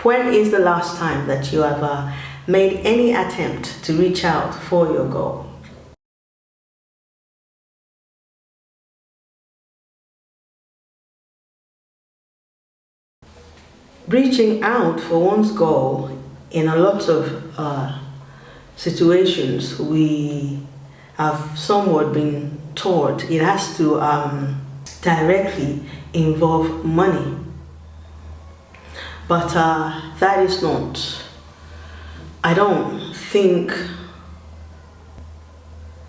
When is the last time that you have made any attempt to reach out for your goal? Reaching out for one's goal, in a lot of situations, we have somewhat been taught it has to directly involve money. But that is not. I don't think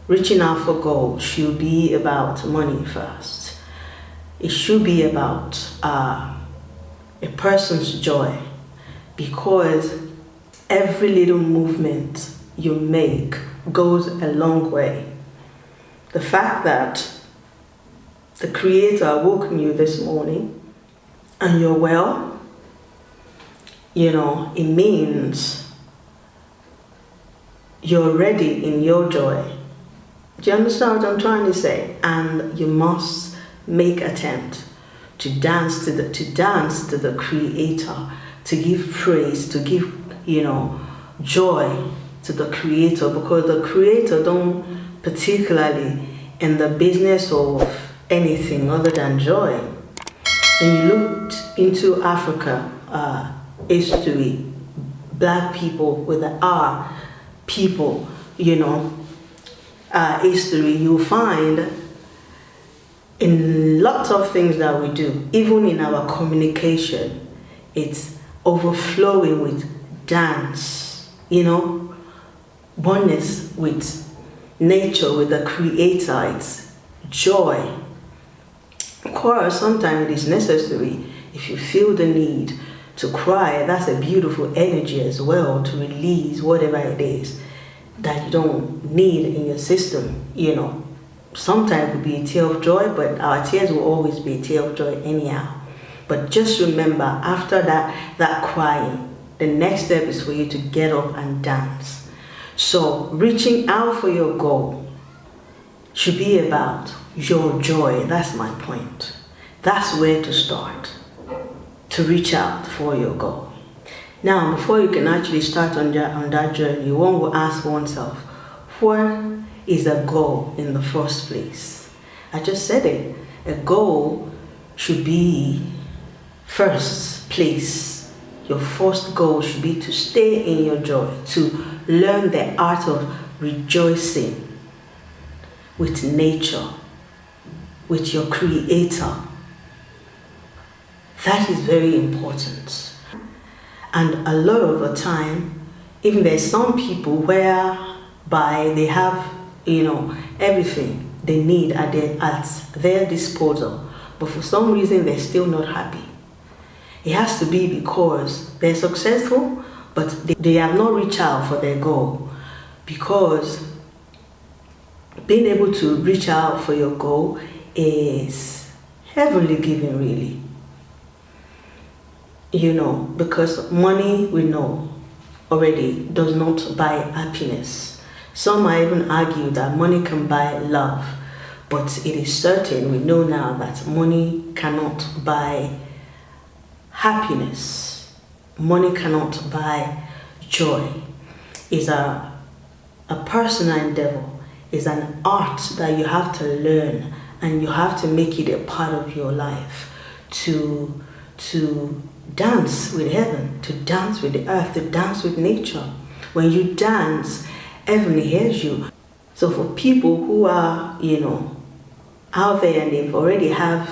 reaching out for goals should be about money first. It should be about a person's joy, because every little movement you make goes a long way. The fact that the Creator woke you this morning and you're well, it means you're ready in your joy. Do you understand what I'm trying to say? And you must make attempt to dance to the Creator, to give praise, to give joy to the Creator, because the Creator don't particularly in the business of anything other than joy. When you looked into Africa history, black people with the R people, history, you'll find in lots of things that we do, even in our communication, it's overflowing with dance, oneness with nature, with the Creator. It's joy. Of course, sometimes it is necessary. If you feel the need to cry, that's a beautiful energy as well, to release whatever it is that you don't need in your system, Sometimes it will be a tear of joy, but our tears will always be a tear of joy anyhow. But just remember, after that crying, the next step is for you to get up and dance. So reaching out for your goal should be about your joy. That's my point. That's where to start, to reach out for your goal. Now, before you can actually start on that journey, one will ask oneself, what is a goal in the first place? I just said it. A goal should be first place. Your first goal should be to stay in your joy, to learn the art of rejoicing with nature, with your Creator. That is very important. And a lot of the time, even there's some people whereby they have everything they need at their disposal, but for some reason they're still not happy. It has to be because they're successful, but they have not reached out for their goal. Because being able to reach out for your goal is heavenly giving, really. Because money, we know already, does not buy happiness. Some might even argue that money can buy love, but it is certain, we know now, that money cannot buy happiness. Money cannot buy joy. It's a personal endeavor. It's an art that you have to learn, and you have to make it a part of your life, to dance with heaven, to dance with the earth, to dance with nature. When you dance, heaven hears you. So for people who are, out there and they already have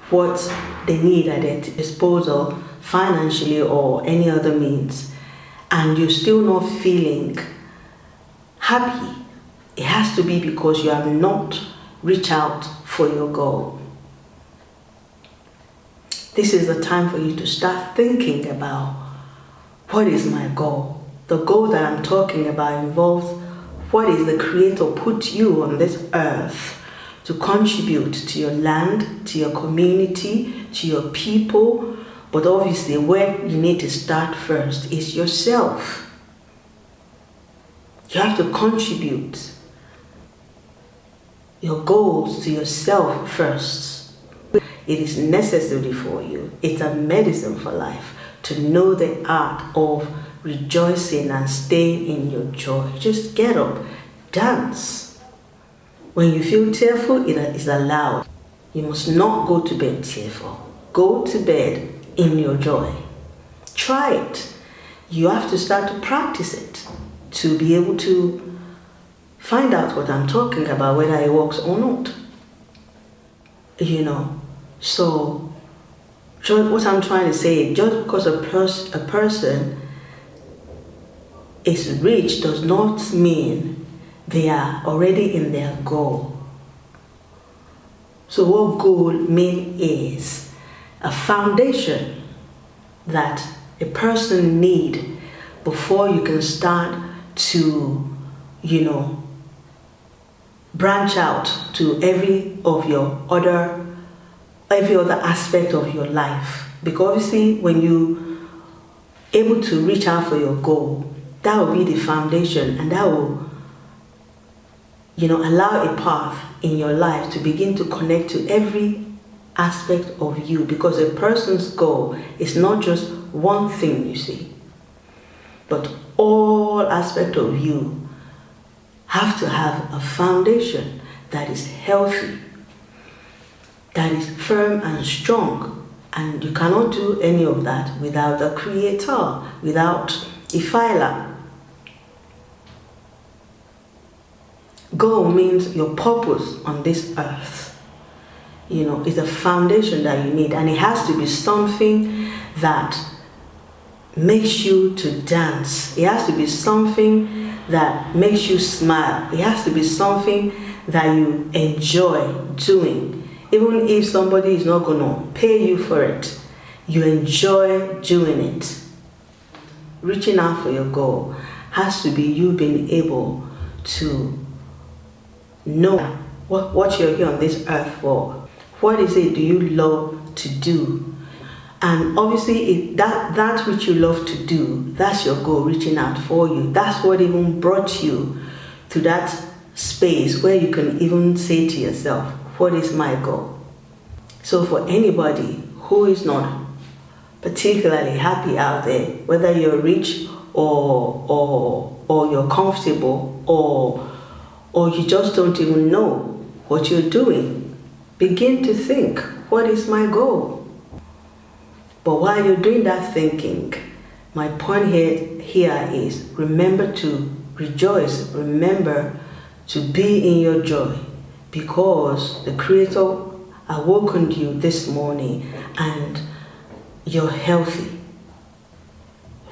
what they need at their disposal, financially or any other means, and you're still not feeling happy, it has to be because you have not reached out for your goal. This is the time for you to start thinking about, what is my goal? The goal that I'm talking about involves what is the Creator put you on this earth to contribute to your land, to your community, to your people. But obviously where you need to start first is yourself. You have to contribute your goals to yourself first. It is necessary for you. It's a medicine for life to know the art of rejoicing and staying in your joy. Just get up, dance. When you feel tearful, it is allowed. You must not go to bed tearful. Go to bed in your joy. Try it. You have to start to practice it to be able to find out what I'm talking about, whether it works or not. So what I'm trying to say, just because a person is rich does not mean they are already in their goal. So what goal means is a foundation that a person needs before you can start to, branch out to every other aspect of your life. Because obviously when you able to reach out for your goal, that will be the foundation, and that will allow a path in your life to begin to connect to every aspect of you, because a person's goal is not just one thing, you see, but all aspects of you have to have a foundation that is healthy, that is firm and strong. And you cannot do any of that without the Creator, without Ifila. Goal means your purpose on this earth. It's a foundation that you need, and it has to be something that makes you to dance. It has to be something that makes you smile. It has to be something that you enjoy doing. Even if somebody is not going to pay you for it, you enjoy doing it. Reaching out for your goal has to be you being able to know what you're here on this earth for. What is it do you love to do? And obviously, if that which you love to do, that's your goal, reaching out for you. That's what even brought you to that space where you can even say to yourself, what is my goal? So for anybody who is not particularly happy out there, whether you're rich or you're comfortable or you just don't even know what you're doing, begin to think, what is my goal? But while you're doing that thinking, my point here is remember to rejoice, remember to be in your joy, because the Creator awakened you this morning and you're healthy.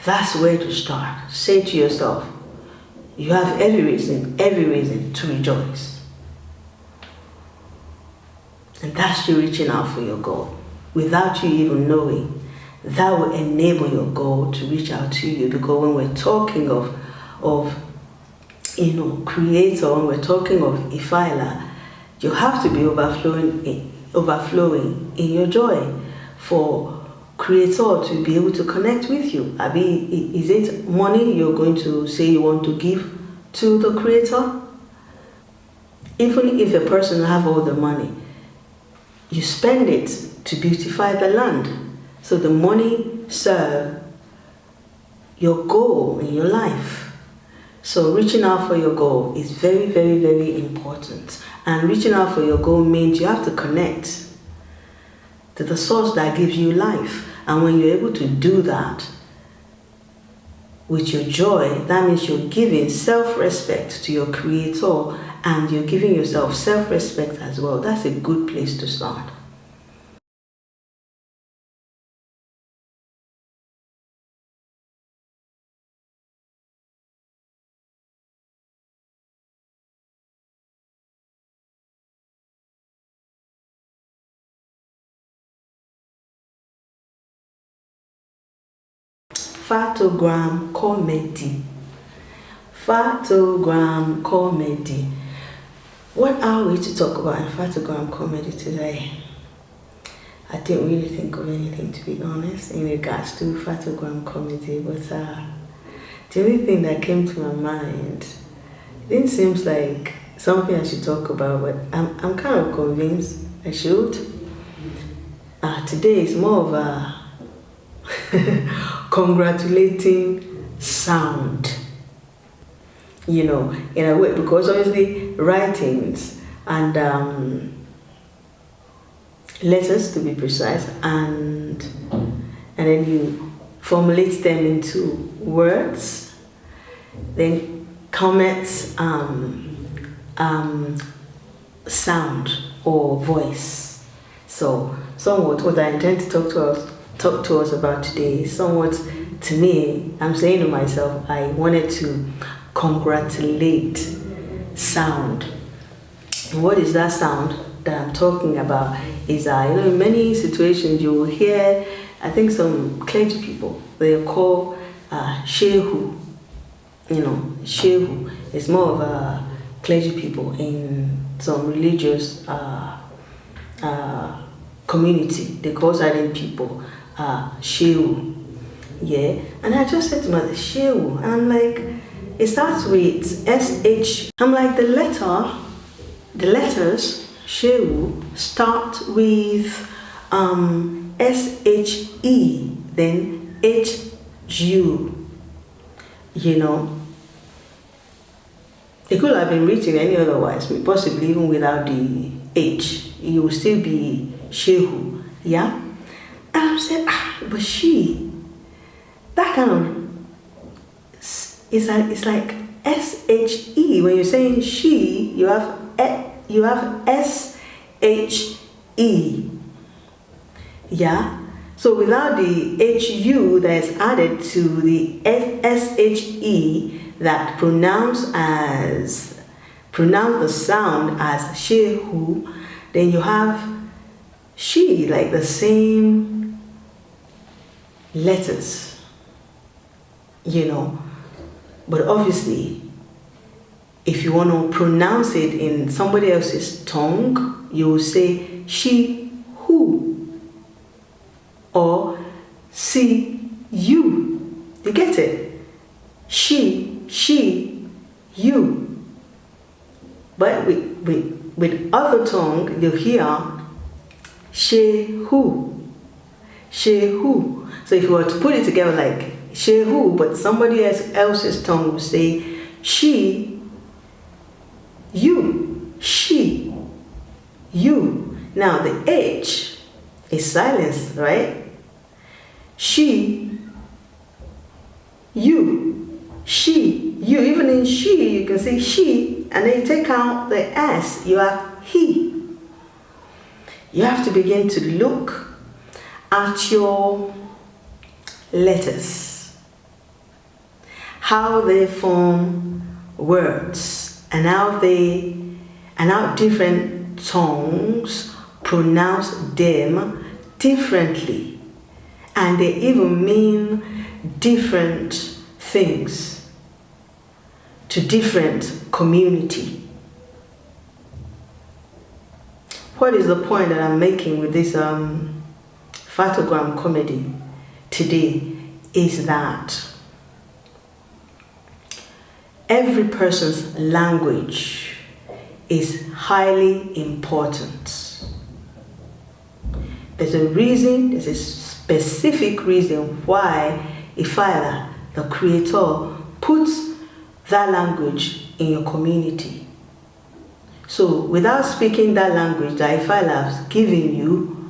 That's where to start. Say to yourself, you have every reason to rejoice. And that's you reaching out for your goal without you even knowing. That will enable your goal to reach out to you. Because when we're talking of Creator, when we're talking of Ifila, you have to be overflowing in your joy for Creator to be able to connect with you. Is it money you're going to say you want to give to the Creator? Even if a person have all the money, you spend it to beautify the land. So the money serve your goal in your life. So reaching out for your goal is very, very, very important. And reaching out for your goal means you have to connect to the source that gives you life. And when you're able to do that with your joy, that means you're giving self-respect to your Creator, and you're giving yourself self-respect as well. That's a good place to start. Photogram comedy. Photogram comedy. What are we to talk about in photogram comedy today? I didn't really think of anything, to be honest, in regards to photogram comedy, but the only thing that came to my mind, it seems like something I should talk about, but I'm kind of convinced I should. Today is more of a congratulating sound. In a way, because obviously writings and letters, to be precise, and then you formulate them into words, then comments sound or voice. So somewhat what I intend to talk to us about today is somewhat, to me, I'm saying to myself, I wanted to congratulate sound. And what is that sound that I'm talking about? Is in many situations you will hear, I think some clergy people, they call shehu. Shehu is more of a clergy people in some religious community. They call certain people shehu. Yeah, and I just said to myself, shehu, and I'm like, it starts with SH. I'm like, the letters, shehu, start with SHE, then HU. It could have been written any otherwise, possibly even without the H. It will still be shehu, yeah? And I said, but she, that kind of, it's like SHE. When you're saying she, you have SHE. Yeah? So without the HU that is added to the SHE that pronounce the sound as shehu, then you have she, like the same letters. But obviously, if you want to pronounce it in somebody else's tongue, you will say she, who, or see, you. You get it? She, you. But with other tongue, you hear shehu. So if you were to put it together like shehu, but somebody else's tongue will say she, you, she, you. Now the H is silenced, right? She, you, she, you. Even in she, you can say she, and then you take out the S, you have he. You have to begin to look at your letters, how they form words, and how different tongues pronounce them differently, and they even mean different things to different community. What is the point that I'm making with this photogram comedy today is that every person's language is highly important. There's a specific reason why Ifeala, the creator, puts that language in your community. So without speaking that language that Ifeala has given you,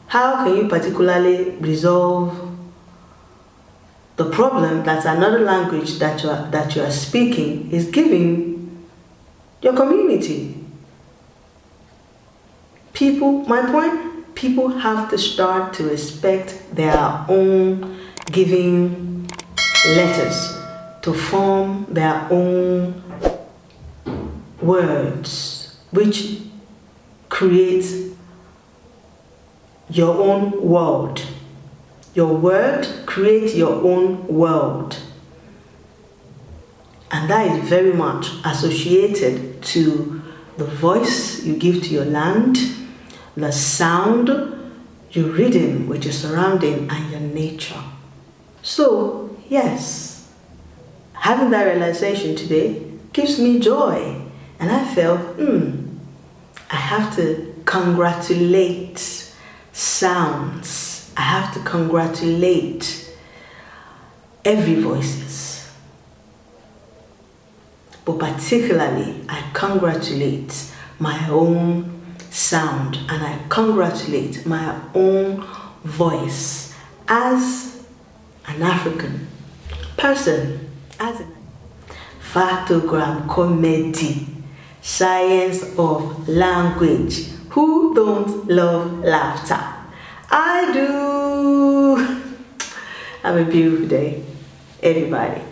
how can you particularly resolve the problem that another language that you are speaking is giving your community? People have to start to respect their own giving letters to form their own words, which creates your own world. Your word creates your own world. And that is very much associated to the voice you give to your land, the sound, your rhythm with your surrounding, and your nature. So, yes, having that realization today gives me joy. And I felt, I have to congratulate sounds I have to congratulate every voices. But particularly, I congratulate my own sound and I congratulate my own voice as an African person, as an Factogram Comedy, Science of Language. Who don't love laughter? I do. Have a beautiful day, everybody.